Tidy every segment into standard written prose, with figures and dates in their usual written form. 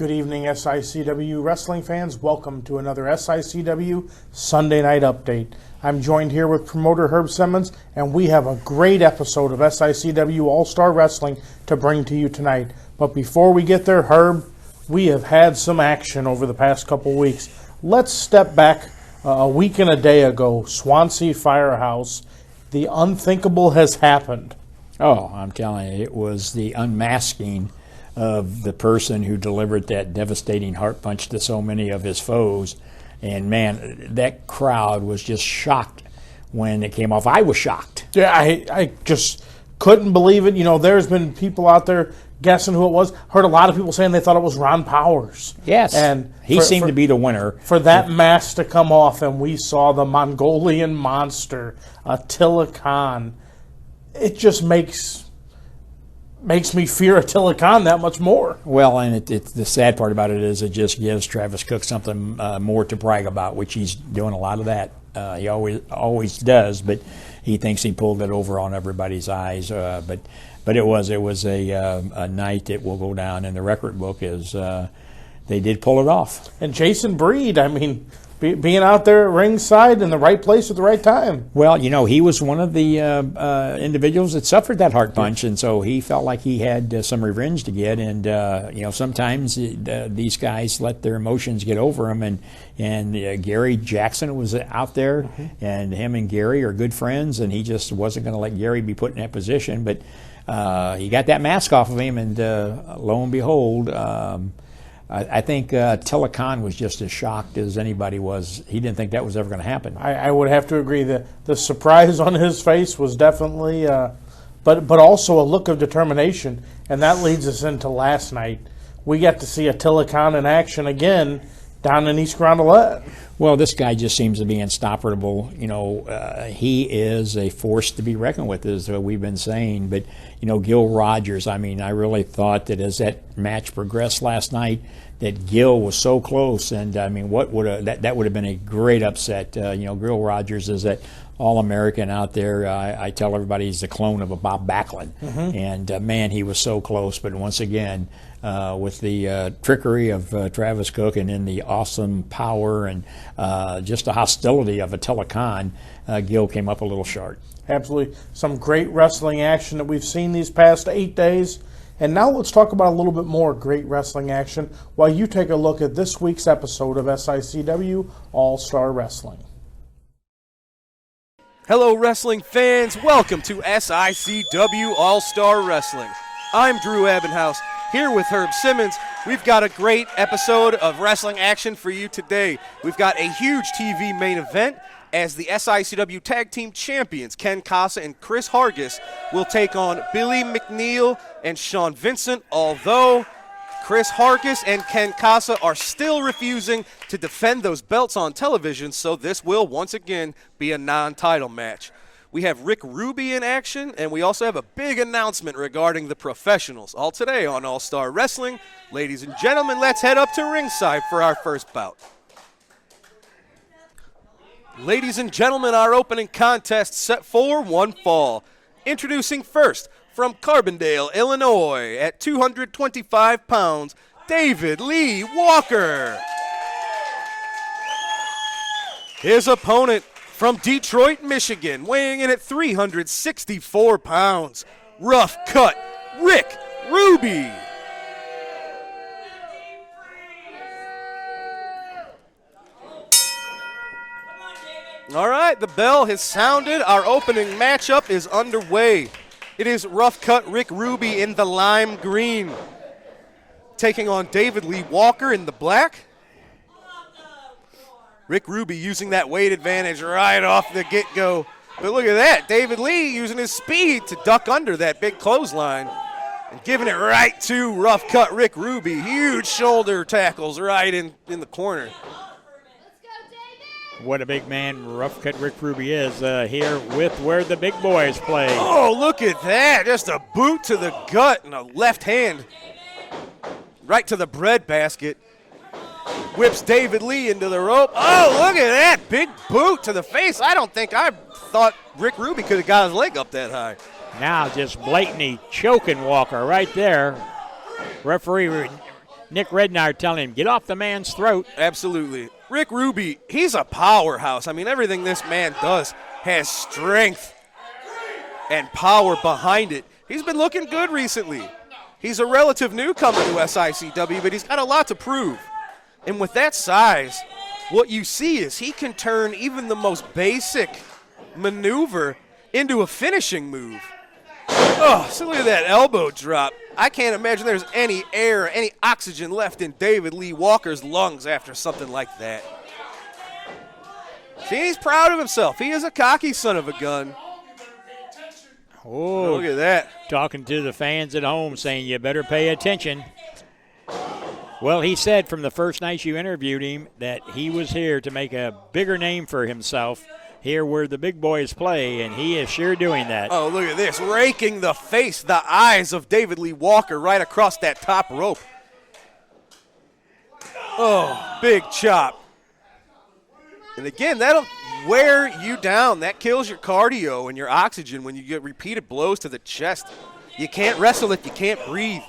Good evening, SICW wrestling fans. Welcome to another SICW Sunday Night Update. I'm joined here with promoter Herb Simmons, and we have a great episode of SICW All-Star Wrestling to bring to you tonight. But before we get there, Herb, we have had some action over the past couple weeks. Let's step back a week and a day ago. Swansea Firehouse. The unthinkable has happened. Oh, I'm telling you, it was the unmasking of the person who delivered that devastating heart punch to so many of his foes. And, man, that crowd was just shocked when it came off. I was shocked. Yeah, I just couldn't believe it. You know, there's been people out there guessing who it was. Heard a lot of people saying they thought it was Ron Powers. Yes, and he seemed to be the winner. For that mask to come off, and we saw the Mongolian monster, Attila Khan. It just makes me fear Attila Khan that much more. Well, and the sad part about it is it just gives Travis Cook something more to brag about, which he's doing a lot of that. He always does, but he thinks he pulled it over on everybody's eyes. But it was a night that will go down in the record book as they did pull it off. And Jason Breed, I mean, being out there at ringside in the right place at the right time. Well, you know, he was one of the individuals that suffered that heart punch, and so he felt like he had some revenge to get. And, you know, sometimes these guys let their emotions get over them. And Gary Jackson was out there, and him and Gary are good friends, and he just wasn't going to let Gary be put in that position. But he got that mask off of him, and lo and behold, I think Attila Khan was just as shocked as anybody was. He didn't think that was ever going to happen. I would have to agree that the surprise on his face was definitely, but also a look of determination. And that leads us into last night. We got to see Attila Khan in action again down in East Grondolet. Well, this guy just seems to be unstoppable. You know, he is a force to be reckoned with, as we've been saying. But, you know, Gil Rogers, I mean, I really thought that as that match progressed last night, that Gil was so close. And, I mean, that would have been a great upset. You know, Gil Rogers is that All-American out there. I tell everybody he's the clone of a Bob Backlund. And, man, he was so close. But once again, with the trickery of Travis Cook and then the awesome power and just the hostility of Attila Khan, Gil came up a little short. Absolutely. Some great wrestling action that we've seen these past 8 days. And now let's talk about a little bit more great wrestling action while you take a look at this week's episode of SICW All-Star Wrestling. Hello, wrestling fans. Welcome to SICW All-Star Wrestling. I'm Drew Abbenhouse, here with Herb Simmons. We've got a great episode of wrestling action for you today. We've got a huge TV main event as the SICW Tag Team Champions, Ken Casa and Chris Hargis, will take on Billy McNeil and Sean Vincent, although Chris Hargis and Ken Casa are still refusing to defend those belts on television, so this will once again be a non-title match. We have Rick Ruby in action, and we also have a big announcement regarding the professionals. All today on All-Star Wrestling. Ladies and gentlemen, let's head up to ringside for our first bout. Ladies and gentlemen, our opening contest set for one fall. Introducing first, from Carbondale, Illinois, at 225 pounds, David Lee Walker. His opponent, from Detroit, Michigan, weighing in at 364 pounds, Rough Cut Rick Ruby. All right, the bell has sounded. Our opening matchup is underway. It is Rough Cut Rick Ruby in the lime green, taking on David Lee Walker in the black. Rick Ruby using that weight advantage right off the get-go. But look at that, David Lee using his speed to duck under that big clothesline and giving it right to Rough Cut Rick Ruby. Huge shoulder tackles right in the corner. What a big man Rough Cut Rick Ruby is here with where the big boys play. Oh, look at that. Just a boot to the gut and a left hand right to the bread basket. Whips David Lee into the rope. Oh, look at that. Big boot to the face. I thought Rick Ruby could have got his leg up that high. Now just blatantly choking Walker right there. Referee Nick Rednard telling him, get off the man's throat. Absolutely. Rick Ruby, he's a powerhouse. I mean, everything this man does has strength and power behind it. He's been looking good recently. He's a relative newcomer to SICW, but he's got a lot to prove. And with that size, what you see is he can turn even the most basic maneuver into a finishing move. Oh, so look at that elbow drop. I can't imagine there's any air, any oxygen left in David Lee Walker's lungs after something like that. See, he's proud of himself. He is a cocky son of a gun. Oh, look at that. Talking to the fans at home saying, you better pay attention. Well, he said from the first night you interviewed him that he was here to make a bigger name for himself here where the big boys play, and he is sure doing that. Oh, look at this. Raking the face, the eyes of David Lee Walker right across that top rope. Oh, big chop. And again, that'll wear you down. That kills your cardio and your oxygen when you get repeated blows to the chest. You can't wrestle if you can't breathe.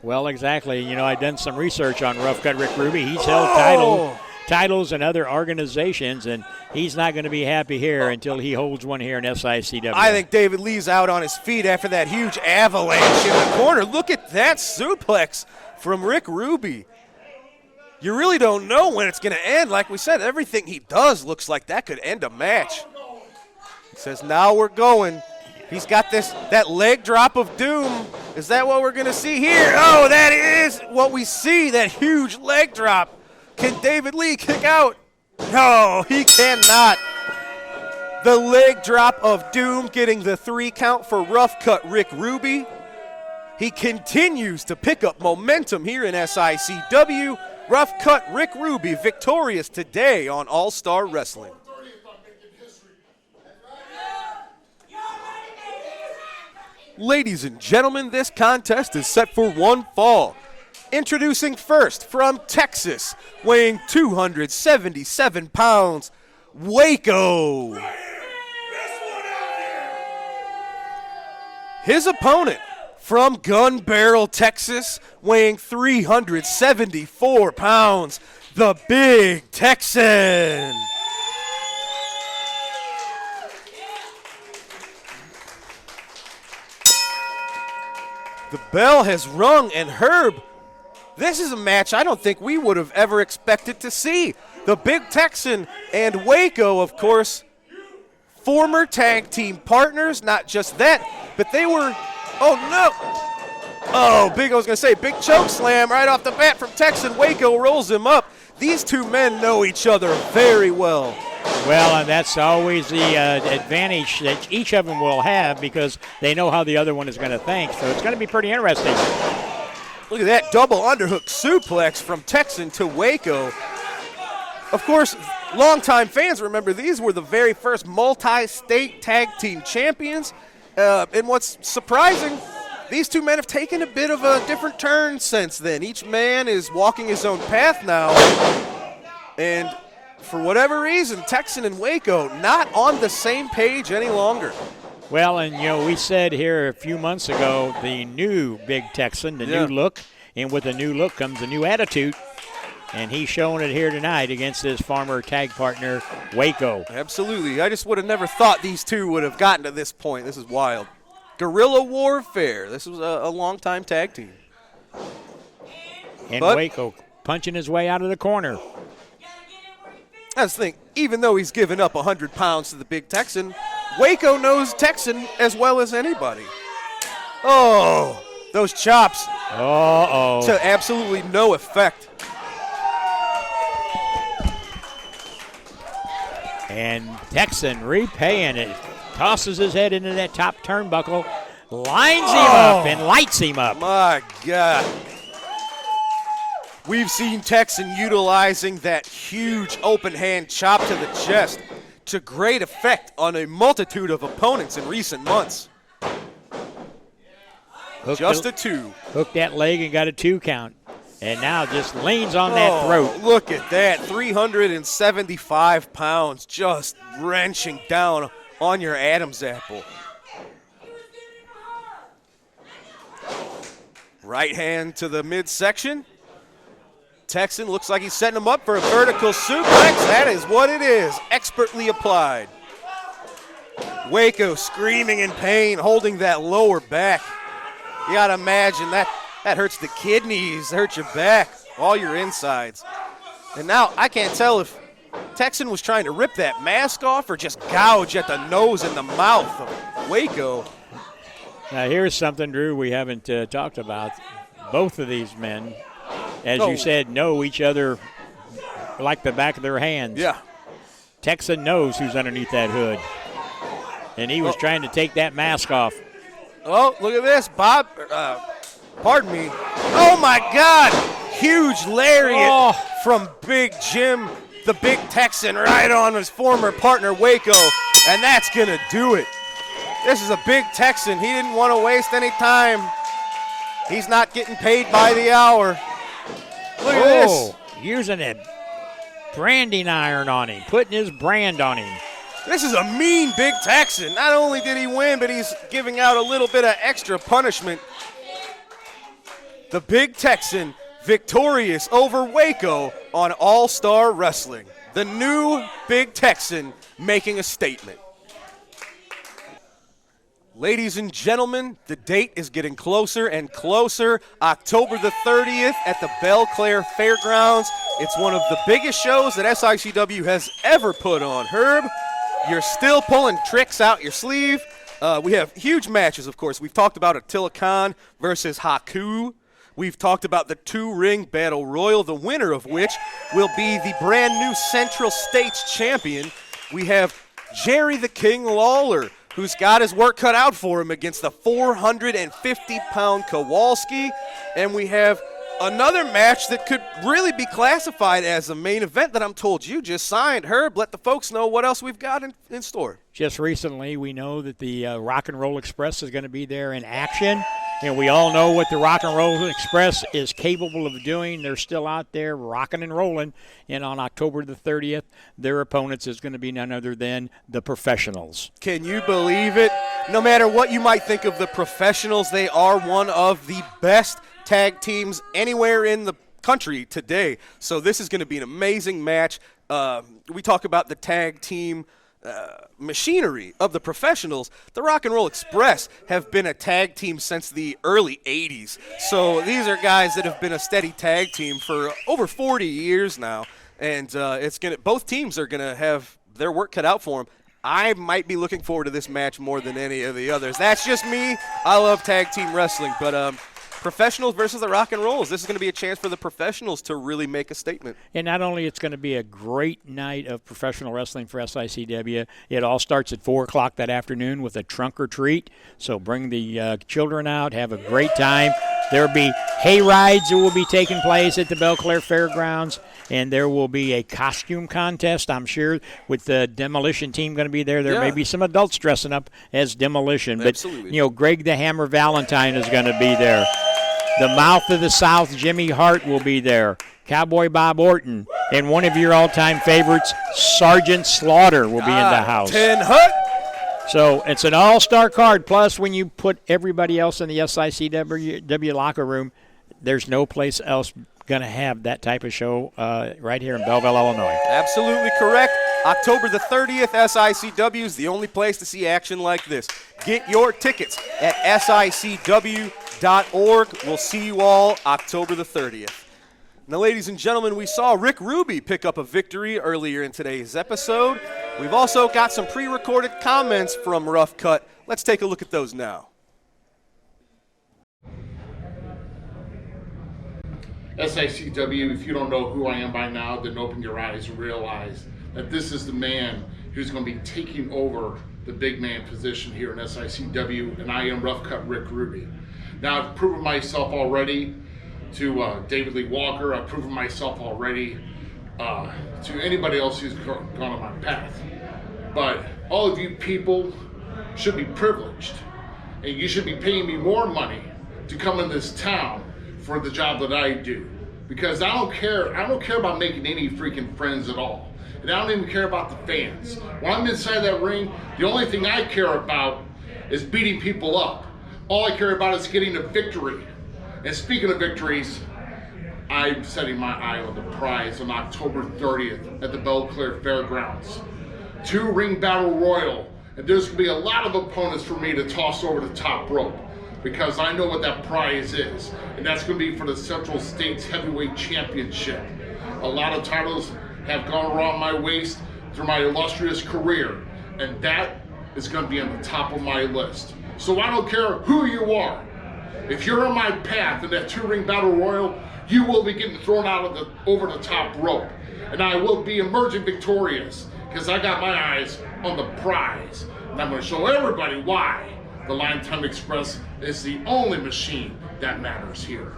Well, exactly. You know, I've done some research on Rough Cut Rick Ruby. He's held titles in other organizations, and he's not going to be happy here until he holds one here in SICW. I think David Lee's out on his feet after that huge avalanche in the corner. Look at that suplex from Rick Ruby. You really don't know when it's going to end. Like we said, everything he does looks like that could end a match. He says, now we're going. He's got that leg drop of doom. Is that what we're going to see here? Oh, that is what we see, that huge leg drop. Can David Lee kick out? No, he cannot. The leg drop of doom getting the 3 count for Rough Cut Rick Ruby. He continues to pick up momentum here in SICW. Rough Cut Rick Ruby victorious today on All-Star Wrestling. Ladies and gentlemen, this contest is set for one fall. Introducing first from Texas, weighing 277 pounds, Waco. His opponent from Gun Barrel, Texas, weighing 374 pounds, the Big Texan. The bell has rung, and Herb, this is a match I don't think we would have ever expected to see. The Big Texan and Waco, of course, former tag team partners. Not just that, but they were, oh no. Oh, I was going to say, big choke slam right off the bat from Texan. Waco rolls him up. These two men know each other very well. Well, and that's always the advantage that each of them will have because they know how the other one is going to think. So it's going to be pretty interesting. Look at that double underhook suplex from Texan to Waco. Of course, longtime fans remember these were the very first multi-state tag team champions. And what's surprising, these two men have taken a bit of a different turn since then. Each man is walking his own path now. And for whatever reason, Texan and Waco not on the same page any longer. Well, and, you know, we said here a few months ago, the new Big Texan, the new look, and with the new look comes a new attitude. And he's showing it here tonight against his former tag partner, Waco. Absolutely. I just would have never thought these two would have gotten to this point. This is wild. Guerrilla Warfare. This was a long-time tag team. And Waco punching his way out of the corner. I just think, even though he's given up 100 pounds to the Big Texan, Waco knows Texan as well as anybody. Oh, those chops to absolutely no effect. And Texan repaying it. Tosses his head into that top turnbuckle, lines him up and lights him up. My God. We've seen Texan utilizing that huge open hand chop to the chest to great effect on a multitude of opponents in recent months. Just a 2. Hooked that leg and got a 2 count. And now just leans on that throat. Look at that, 375 pounds just wrenching down on your Adam's apple. Right hand to the midsection. Texan looks like he's setting him up for a vertical suplex. That is what it is, expertly applied. Waco screaming in pain, holding that lower back. You gotta imagine that hurts the kidneys, hurts your back, all your insides. And now I can't tell if Texan was trying to rip that mask off or just gouge at the nose and the mouth of Waco. Now here's something, Drew, we haven't talked about. Both of these men, as you said, know each other like the back of their hands. Yeah. Texan knows who's underneath that hood. And he was trying to take that mask off. Oh, look at this. Bob, pardon me. Oh, my God. Huge lariat from Big Jim, the Big Texan, right on his former partner, Waco. And that's going to do it. This is a Big Texan. He didn't want to waste any time. He's not getting paid by the hour. Look at this. Using a branding iron on him, putting his brand on him. This is a mean Big Texan. Not only did he win, but he's giving out a little bit of extra punishment. The Big Texan victorious over Waco on All-Star Wrestling. The new Big Texan making a statement. Ladies and gentlemen, the date is getting closer and closer. October the 30th at the Belle Claire Fairgrounds. It's one of the biggest shows that SICW has ever put on. Herb, you're still pulling tricks out your sleeve. We have huge matches, of course. We've talked about Attila Khan versus Haku. We've talked about the 2-ring battle royal, the winner of which will be the brand new Central States champion. We have Jerry the King Lawler, who's got his work cut out for him against the 450-pound Kowalski. And we have another match that could really be classified as a main event that I'm told you just signed. Herb, let the folks know what else we've got in store. Just recently, we know that the Rock and Roll Express is going to be there in action. And we all know what the Rock and Roll Express is capable of doing. They're still out there rocking and rolling. And on October the 30th, their opponents is going to be none other than the Professionals. Can you believe it? No matter what you might think of the Professionals, they are one of the best tag teams anywhere in the country today. So this is going to be an amazing match. We talk about the tag team machinery of the Professionals. The Rock and Roll Express have been a tag team since the early 80s. So these are guys that have been a steady tag team for over 40 years now. And both teams are going to have their work cut out for them. I might be looking forward to this match more than any of the others. That's just me. I love tag team wrestling, but Professionals versus the Rock and Rolls. This is going to be a chance for the Professionals to really make a statement. And not only it's going to be a great night of professional wrestling for SICW, it all starts at 4 o'clock that afternoon with a trunk or treat. So bring the children out, have a great time. There will be hay rides that will be taking place at the Belle Claire Fairgrounds, and there will be a costume contest, I'm sure, with the Demolition team going to be there. There may be some adults dressing up as Demolition. Absolutely. But, Greg the Hammer Valentine is going to be there. The Mouth of the South, Jimmy Hart, will be there. Cowboy Bob Orton. And one of your all-time favorites, Sergeant Slaughter, will be in the house. Tin Hut. So it's an all-star card. Plus, when you put everybody else in the SICW locker room, there's no place else going to have that type of show right here in Belleville, Illinois. Absolutely correct. October the 30th, SICW is the only place to see action like this. Get your tickets at SICW.org. We'll see you all October the 30th. Now, ladies and gentlemen, we saw Rick Ruby pick up a victory earlier in today's episode. We've also got some pre-recorded comments from Rough Cut. Let's take a look at those now. SICW, if you don't know who I am by now, then open your eyes and realize that this is the man who's going to be taking over the big man position here in SICW, and I am Rough Cut Rick Ruby. Now, I've proven myself already to David Lee Walker. I've proven myself already to anybody else who's gone on my path. But all of you people should be privileged, and you should be paying me more money to come in this town for the job that I do, because I don't care about making any freaking friends at all, and I don't even care about the fans. When I'm inside that ring, the only thing I care about is beating people up. All I care about is getting a victory. And speaking of victories, I'm setting my eye on the prize on October 30th at the Belclair Fairgrounds. 2-ring battle royal, and there's going to be a lot of opponents for me to toss over the top rope because I know what that prize is, and that's going to be for the Central States Heavyweight Championship. A lot of titles have gone around my waist through my illustrious career, and that is going to be on the top of my list. So I don't care who you are. If you're on my path in that 2-ring battle royal, you will be getting thrown out of over the top rope, and I will be emerging victorious because I got my eyes on the prize, and I'm going to show everybody why the Valentine Express is the only machine that matters here.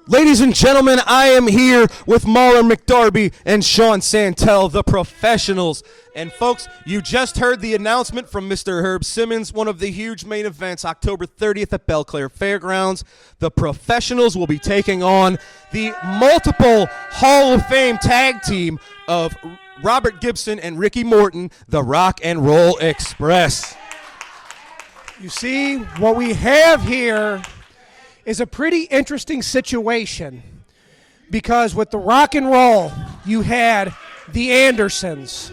Ladies and gentlemen, I am here with Mahler McDarby and Sean Santel, the professionals. And folks, you just heard the announcement from Mr. Herb Simmons, one of the huge main events, October 30th at Belclair Fairgrounds. The professionals will be taking on the multiple Hall of Fame tag team of Robert Gibson and Ricky Morton, the Rock and Roll Express. You see, what we have here is a pretty interesting situation because with the Rock and Roll, you had the Andersons,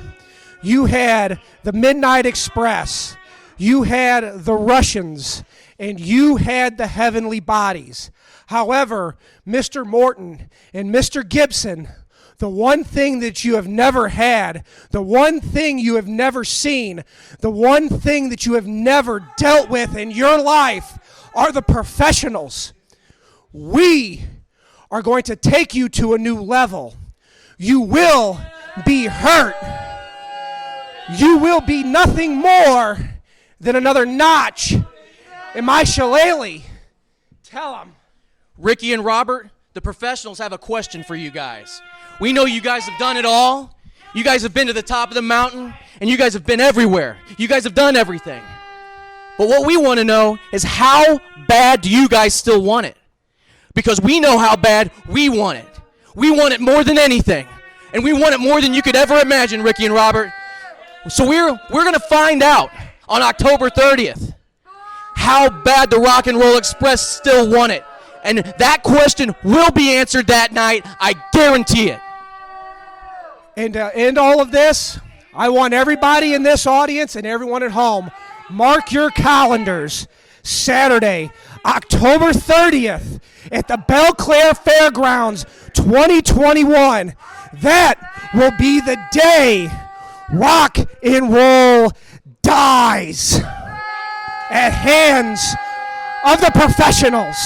you had the Midnight Express, you had the Russians, and you had the Heavenly Bodies. However, Mr. Morton and Mr. Gibson, the one thing that you have never had, the one thing you have never seen, the one thing that you have never dealt with in your life are the professionals. We are going to take you to a new level. You will be hurt. You will be nothing more than another notch in my shillelagh. Tell them. Ricky and Robert, the professionals have a question for you guys. We know you guys have done it all. You guys have been to the top of the mountain, and you guys have been everywhere. You guys have done everything. But what we want to know is how bad do you guys still want it? Because we know how bad we want it. We want it more than anything. And we want it more than you could ever imagine, Ricky and Robert. So we're going to find out on October 30th how bad the Rock and Roll Express still want it. And that question will be answered that night. I guarantee it. And to end all of this, I want everybody in this audience and everyone at home, mark your calendars. Saturday, October 30th at the Belclair Fairgrounds 2021. That will be the day rock and roll dies at hands of the professionals.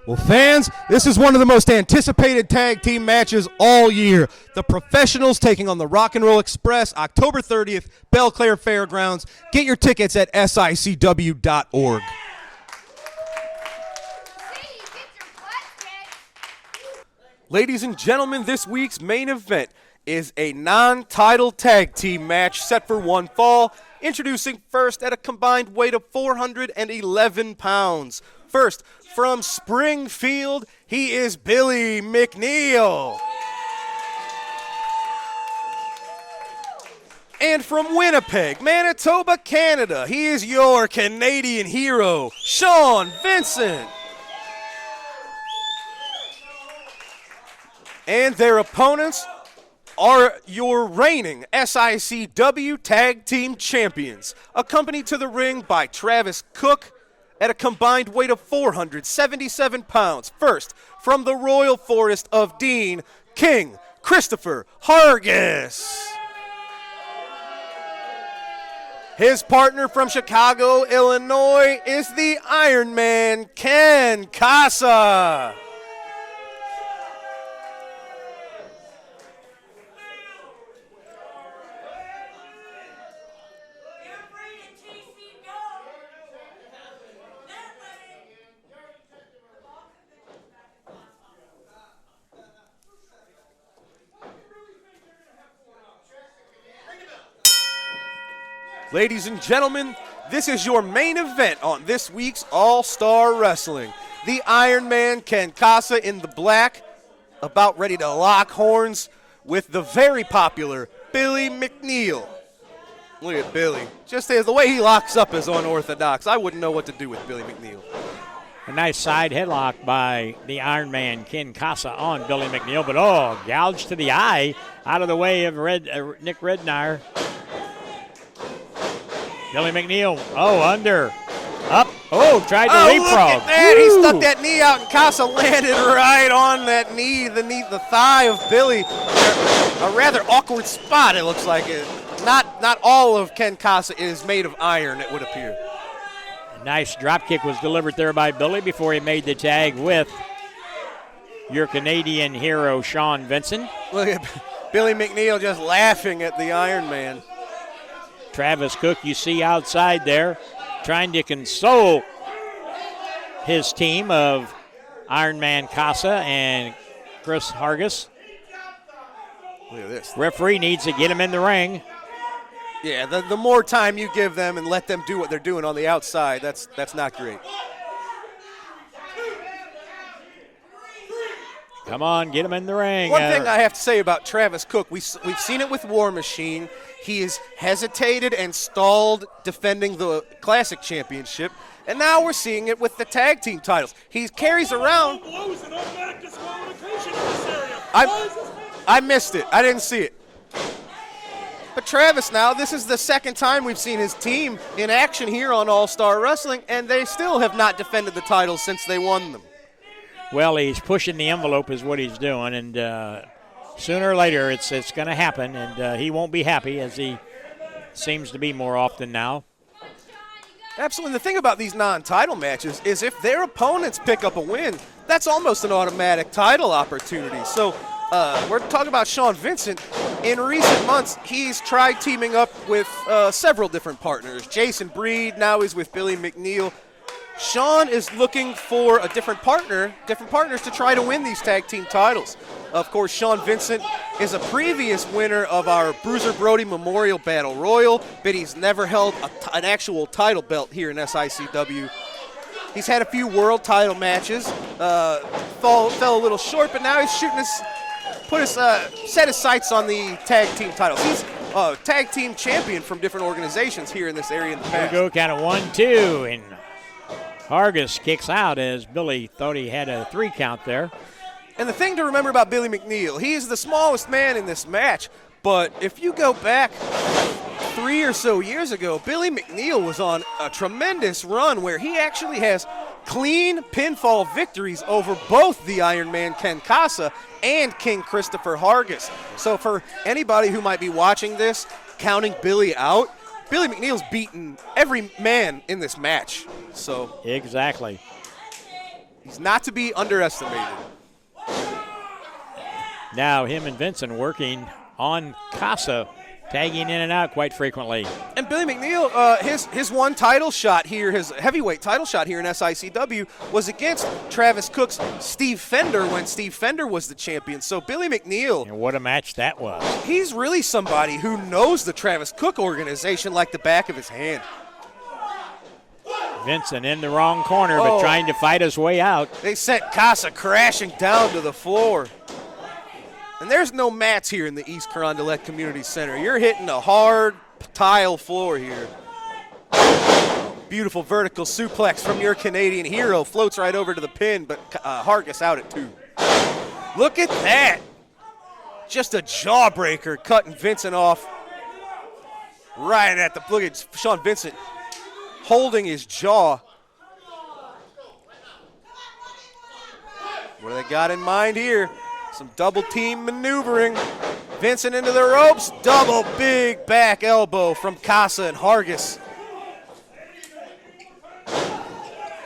Well, fans, this is one of the most anticipated tag team matches all year. The professionals taking on the Rock and Roll Express, October 30th, Belclair Fairgrounds. Get your tickets at sicw.org. Ladies and gentlemen, this week's main event is a non-title tag team match set for one fall. Introducing first at a combined weight of 411 pounds. First, from Springfield, he is Billy McNeil. And from Winnipeg, Manitoba, Canada, he is your Canadian hero, Sean Vincent. And their opponents are your reigning SICW Tag Team Champions, accompanied to the ring by Travis Cook at a combined weight of 477 pounds. First, from the Royal Forest of Dean, King Christopher Hargis. His partner from Chicago, Illinois, is the Iron Man, Ken Casa. Ladies and gentlemen, this is your main event on this week's All-Star Wrestling. The Iron Man, Ken Casa in the black, about ready to lock horns with the very popular Billy McNeil. Look at Billy. Just as the way he locks up is unorthodox. I wouldn't know what to do with Billy McNeil. A nice side headlock by the Iron Man, Ken Casa, on Billy McNeil. But, gouged to the eye out of the way of Nick Rednire. Billy McNeil, under. Up. Tried to leapfrog. Look at that. He stuck that knee out, and Casa landed right on that knee, the thigh of Billy. A rather awkward spot, it looks like. Not all of Ken Casa is made of iron, it would appear. A nice drop kick was delivered there by Billy before he made the tag with your Canadian hero, Sean Vincent. Look at Billy McNeil just laughing at the Iron Man. Travis Cook, you see outside there, trying to console his team of Iron Man Casa and Chris Hargis. Look at this. Referee needs to get him in the ring. Yeah, the more time you give them and let them do what they're doing on the outside, that's not great. Come on, get him in the ring. One thing I have to say about Travis Cook, we've seen it with War Machine. He has hesitated and stalled defending the Classic Championship, and now we're seeing it with the tag team titles. He carries around. I missed it. I didn't see it. But Travis now, this is the second time we've seen his team in action here on All-Star Wrestling, and they still have not defended the titles since they won them. Well, he's pushing the envelope is what he's doing, and sooner or later it's going to happen, and he won't be happy, as he seems to be more often now. Absolutely. The thing about these non-title matches is if their opponents pick up a win, that's almost an automatic title opportunity. So we're talking about Sean Vincent. In recent months, he's tried teaming up with several different partners. Jason Breed, now he's with Billy McNeil. Sean is looking for a different partners to try to win these tag team titles. Of course, Sean Vincent is a previous winner of our Bruiser Brody Memorial Battle Royal, but he's never held an actual title belt here in SICW. He's had a few world title matches, fell a little short, but now he's set his sights on the tag team titles. He's a tag team champion from different organizations here in this area in the past. Here we go, count of 1-2, and Hargis kicks out as Billy thought he had a 3 count there. And the thing to remember about Billy McNeil, he's the smallest man in this match, but if you go back 3 or so years ago, Billy McNeil was on a tremendous run where he actually has clean pinfall victories over both the Iron Man Ken Casa and King Christopher Hargis. So for anybody who might be watching this, counting Billy out, Billy McNeil's beaten every man in this match. So exactly. He's not to be underestimated. Now him and Vincent working on Casa, tagging in and out quite frequently. And Billy McNeil, his one title shot here, his heavyweight title shot here in SICW was against Travis Cook's Steve Fender when Steve Fender was the champion. So Billy McNeil. And what a match that was. He's really somebody who knows the Travis Cook organization like the back of his hand. Vincent in the wrong corner, but trying to fight his way out. They sent Casa crashing down to the floor. And there's no mats here in the East Carondelet Community Center. You're hitting a hard tile floor here. Beautiful vertical suplex from your Canadian hero. Floats right over to the pin, but Hargis out at 2. Look at that. Just a jawbreaker cutting Vincent off. Right at the, look at Sean Vincent holding his jaw. What do they got in mind here? Some double team maneuvering. Vincent into the ropes. Double big back elbow from Casa and Hargis.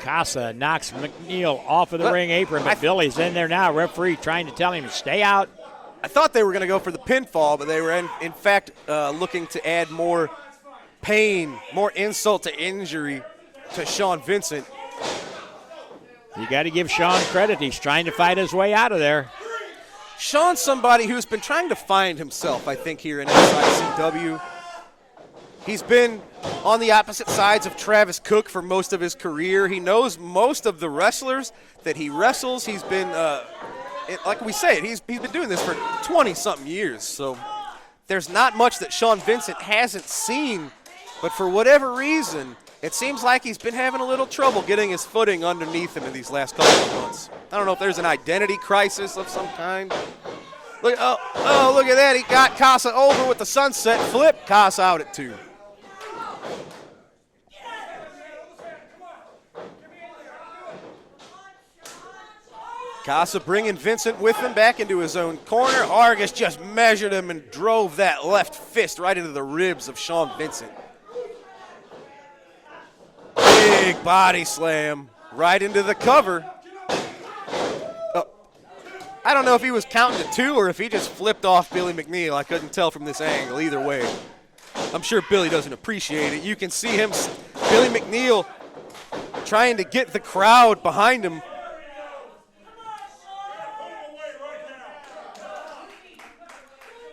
Casa knocks McNeil off of the ring apron, but Billy's in there now. Referee trying to tell him to stay out. I thought they were going to go for the pinfall, but they were in fact looking to add more pain, more insult to injury to Sean Vincent. You got to give Sean credit. He's trying to fight his way out of there. Sean's somebody who's been trying to find himself, I think, here in SICW. He's been on the opposite sides of Travis Cook for most of his career. He knows most of the wrestlers that he wrestles. He's been, like we say, he's been doing this for 20-something years. So there's not much that Sean Vincent hasn't seen. But for whatever reason, It seems like he's been having a little trouble getting his footing underneath him in these last couple of months. I don't know if there's an identity crisis of some kind. Look, oh, look at that. He got Casa over with the sunset flip. Casa out at 2. Casa bringing Vincent with him back into his own corner. Argus just measured him and drove that left fist right into the ribs of Sean Vincent. Big body slam right into the cover. I don't know if he was counting to 2 or if he just flipped off Billy McNeil. I couldn't tell from this angle either way. I'm sure Billy doesn't appreciate it. You can see him, Billy McNeil, trying to get the crowd behind him.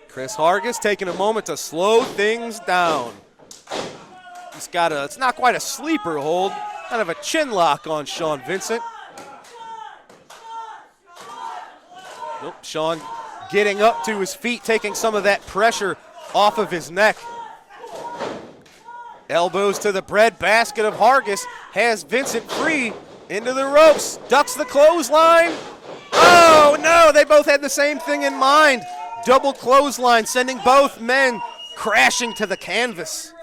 Chris Hargis taking a moment to slow things down. He's got it's not quite a sleeper hold, kind of a chin lock on Sean Vincent. Nope, Sean getting up to his feet, taking some of that pressure off of his neck. Elbows to the bread basket of Hargis, has Vincent free into the ropes, ducks the clothesline. Oh no, they both had the same thing in mind. Double clothesline, sending both men crashing to the canvas.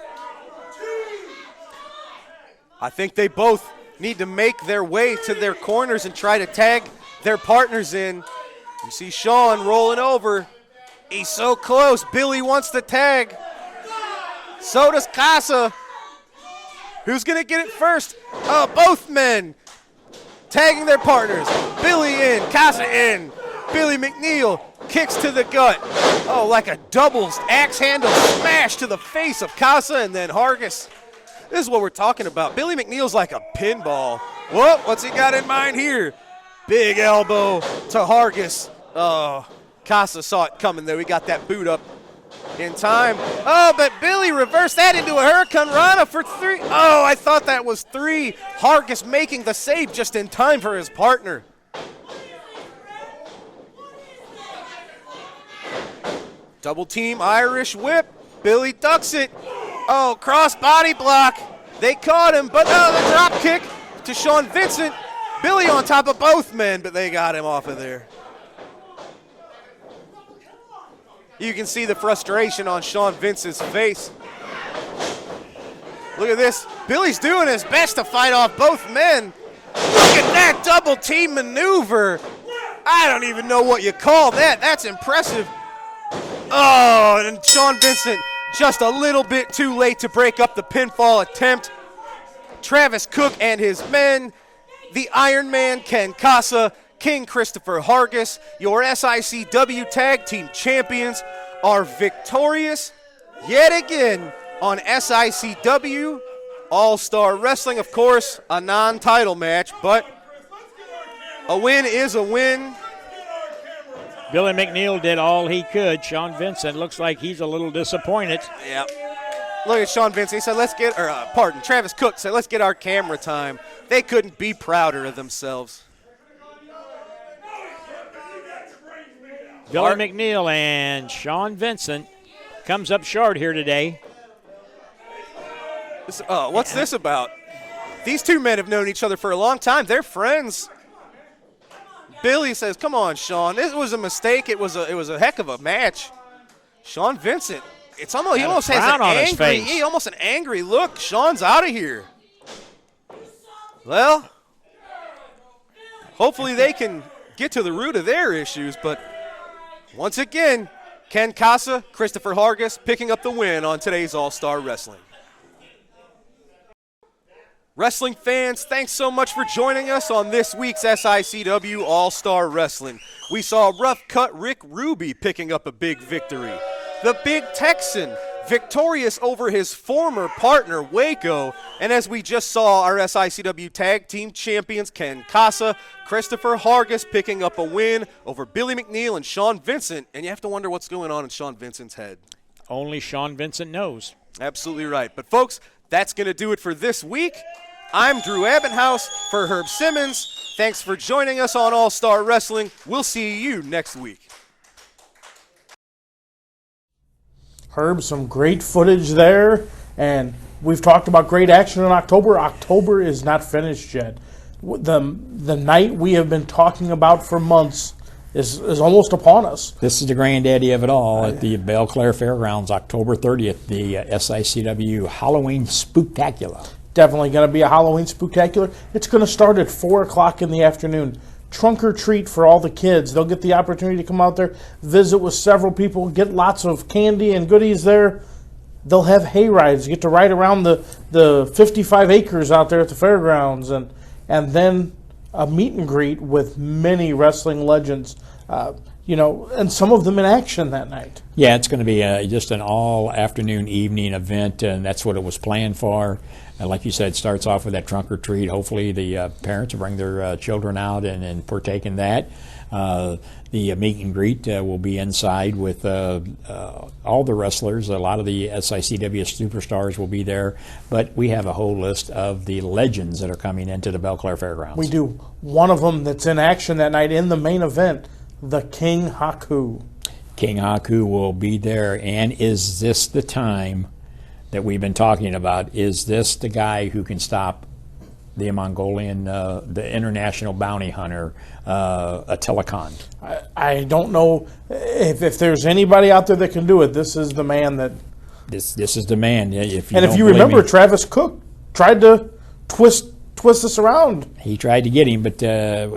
I think they both need to make their way to their corners and try to tag their partners in. You see Sean rolling over. He's so close. Billy wants the tag. So does Casa. Who's going to get it first? Oh, both men tagging their partners. Billy in, Casa in. Billy McNeil kicks to the gut. Oh, like a double axe handle smash to the face of Casa, and then Hargis. This is what we're talking about. Billy McNeil's like a pinball. Whoa, what's he got in mind here? Big elbow to Hargis. Oh, Casa saw it coming, though. He got that boot up in time. Oh, but Billy reversed that into a Hurricane Rana for 3. Oh, I thought that was 3. Hargis making the save just in time for his partner. Double team Irish whip. Billy ducks it. Oh, cross body block. They caught him, but no, the drop kick to Sean Vincent. Billy on top of both men, but they got him off of there. You can see the frustration on Sean Vincent's face. Look at this. Billy's doing his best to fight off both men. Look at that double team maneuver. I don't even know what you call that. That's impressive. Oh, and Sean Vincent just a little bit too late to break up the pinfall attempt. Travis Cook and his men, the Iron Man Ken Casa, King Christopher Hargis, your SICW Tag Team Champions, are victorious yet again on SICW All-Star Wrestling. Of course, a non-title match, but a win is a win. Billy McNeil did all he could. Sean Vincent looks like he's a little disappointed. Yeah. Look at Sean Vincent. He said, Travis Cook said, let's get our camera time. They couldn't be prouder of themselves. Billy McNeil and Sean Vincent comes up short here today. What's this about? These two men have known each other for a long time. They're friends. Billy says, come on, Sean. This was a mistake. It was a heck of a match. Sean Vincent, he almost has an angry look. Sean's out of here. Well, hopefully they can get to the root of their issues, but once again, Ken Casa, Christopher Hargis picking up the win on today's All-Star Wrestling. Wrestling fans, thanks so much for joining us on this week's SICW All-Star Wrestling. We saw Rough Cut Rick Ruby picking up a big victory. The Big Texan victorious over his former partner, Waco. And as we just saw, our SICW Tag Team Champions, Ken Casa, Christopher Hargis picking up a win over Billy McNeil and Sean Vincent. And you have to wonder what's going on in Sean Vincent's head. Only Sean Vincent knows. Absolutely right. But folks, that's going to do it for this week. I'm Drew Abbenhouse for Herb Simmons. Thanks for joining us on All-Star Wrestling. We'll see you next week. Herb, some great footage there. And we've talked about great action in October. October is not finished yet. The night we have been talking about for months is almost upon us. This is the granddaddy of it all at the Belle Claire Fairgrounds, October 30th, the SICW Halloween Spooktacular. Definitely going to be a Halloween Spooktacular. It's going to start at 4 o'clock in the afternoon. Trunk or treat for all the kids. They'll get the opportunity to come out there, visit with several people, get lots of candy and goodies there. They'll have hay rides, get to ride around the 55 acres out there at the fairgrounds, and then a meet and greet with many wrestling legends, and some of them in action that night. Yeah, it's going to be just an all-afternoon evening event, and that's what it was planned for. Like you said, it starts off with that trunk or treat. Hopefully the parents will bring their children out and partake in that. The meet and greet will be inside with all the wrestlers. A lot of the SICW superstars will be there, but we have a whole list of the legends that are coming into the Belle Claire Fairgrounds. We do. One of them that's in action that night in the main event, the King Haku. King Haku will be there, and is this the time that we've been talking about? Is this the guy who can stop the Mongolian, the international bounty hunter, Attila Khan? I don't know if there's anybody out there that can do it. This is the man that. This is the man. If you remember, Travis Cook tried to twist this around. He tried to get him, but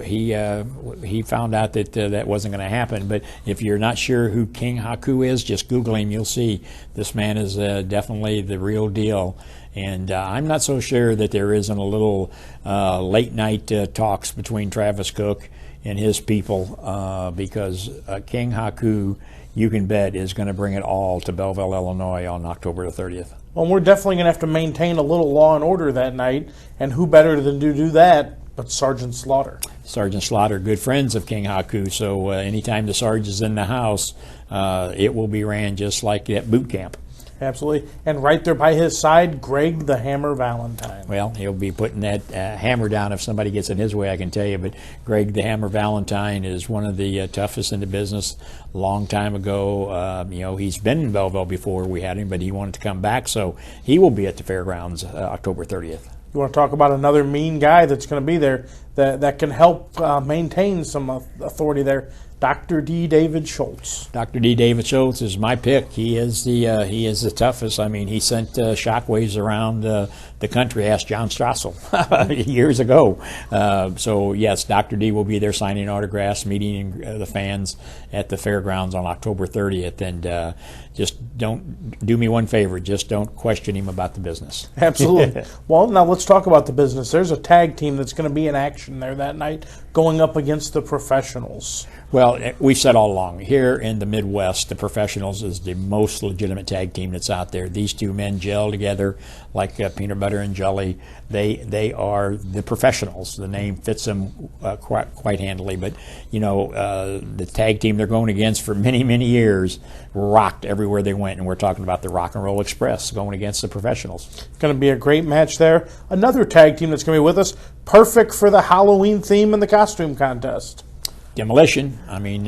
he found out that that wasn't going to happen. But if you're not sure who King Haku is, just Google him. You'll see this man is definitely the real deal. And I'm not so sure that there isn't a little late-night talks between Travis Cook and his people, because King Haku, you can bet, is going to bring it all to Belleville, Illinois on October the 30th. Well, we're definitely going to have to maintain a little law and order that night, and who better than to do that but Sergeant Slaughter. Sergeant Slaughter, good friends of King Haku, so anytime the Sarge is in the house, it will be ran just like at boot camp. Absolutely. And right there by his side, Greg the Hammer Valentine. Well, he'll be putting that hammer down if somebody gets in his way, I can tell you. But Greg the Hammer Valentine is one of the toughest in the business. A long time ago, he's been in Belleville before we had him, but he wanted to come back, so he will be at the fairgrounds October 30th. You want to talk about another mean guy that's going to be there that can help maintain some authority there? Dr. D. David Schultz. Dr. D. David Schultz is my pick. He is the toughest. I mean, he sent shockwaves around the country. Asked John Strassel years ago. So yes, Dr. D will be there signing autographs, meeting the fans at the fairgrounds on October 30th. And just don't do me one favor. Just don't question him about the business. Absolutely. Well, now let's talk about the business. There's a tag team that's going to be in action there that night, going up against the Professionals. Well, we've said all along, here in the Midwest, the Professionals is the most legitimate tag team that's out there. These two men gel together like peanut butter and jelly. They are the Professionals. The name fits them quite handily. But, the tag team they're going against for many, many years rocked everywhere they went. And we're talking about the Rock and Roll Express going against the Professionals. Going to be a great match there. Another tag team that's going to be with us, perfect for the Halloween theme and the costume contest. Demolition. I mean,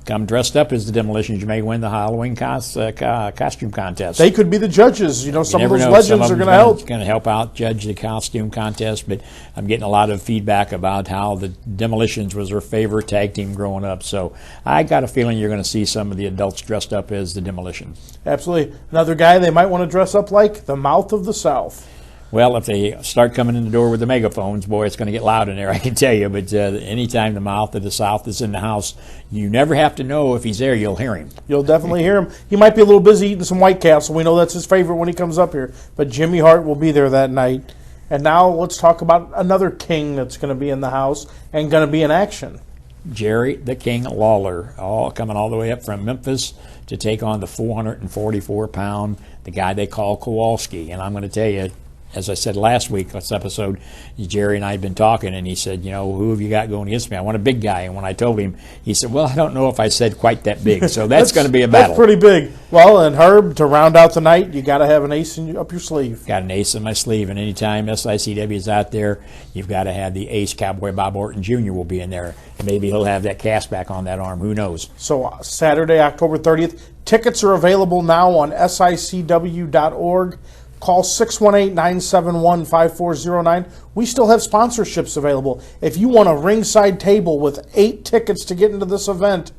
come dressed up as the Demolitions. You may win the Halloween costume contest. They could be the judges. Some of those legends are going to help. Going to help out judge the costume contest. But I'm getting a lot of feedback about how the Demolitions was their favorite tag team growing up. So I got a feeling you're going to see some of the adults dressed up as the Demolitions. Absolutely. Another guy they might want to dress up like the Mouth of the South. Well, if they start coming in the door with the megaphones, boy, it's going to get loud in there, I can tell you. But anytime the Mouth of the South is in the house, you never have to know if he's there. You'll hear him. You'll definitely hear him. He might be a little busy eating some White Castle. We know that's his favorite when he comes up here. But Jimmy Hart will be there that night. And now let's talk about another king that's going to be in the house and going to be in action. Jerry the King Lawler, coming all the way up from Memphis to take on the 444-pound, the guy they call Kowalski. And I'm going to tell you, as I said last episode, Jerry and I had been talking, and he said, who have you got going against me? I want a big guy. And when I told him, he said, well, I don't know if I said quite that big. So that's going to be a battle. That's pretty big. Well, and Herb, to round out the night, you got to have an ace up your sleeve. Got an ace in my sleeve, and anytime SICW is out there, you've got to have the ace. Cowboy Bob Orton Jr. will be in there. Maybe he'll have that cast back on that arm. Who knows? So Saturday, October 30th, tickets are available now on sicw.org. Call 618-971-5409. We still have sponsorships available. If you want a ringside table with 8 tickets to get into this event,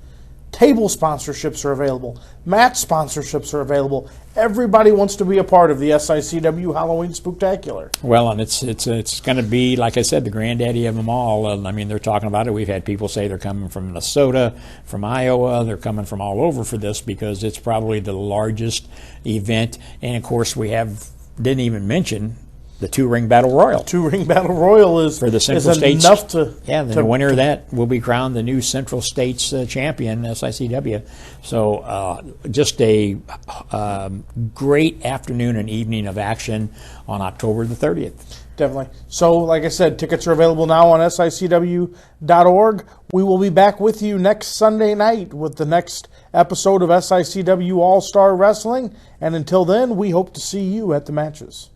table sponsorships are available. Match sponsorships are available. Everybody wants to be a part of the SICW Halloween Spooktacular. Well, and it's going to be, like I said, the granddaddy of them all. I mean, they're talking about it. We've had people say they're coming from Minnesota, from Iowa. They're coming from all over for this because it's probably the largest event. And, of course, didn't even mention the 2-ring battle royal. 2-ring battle royal is for the Central States. Enough to the winner of that will be crowned the new Central States champion, SICW. So just a great afternoon and evening of action on October the 30th. Definitely. So, like I said, tickets are available now on SICW.org. We will be back with you next Sunday night with the next episode of SICW All-Star Wrestling. And until then, we hope to see you at the matches.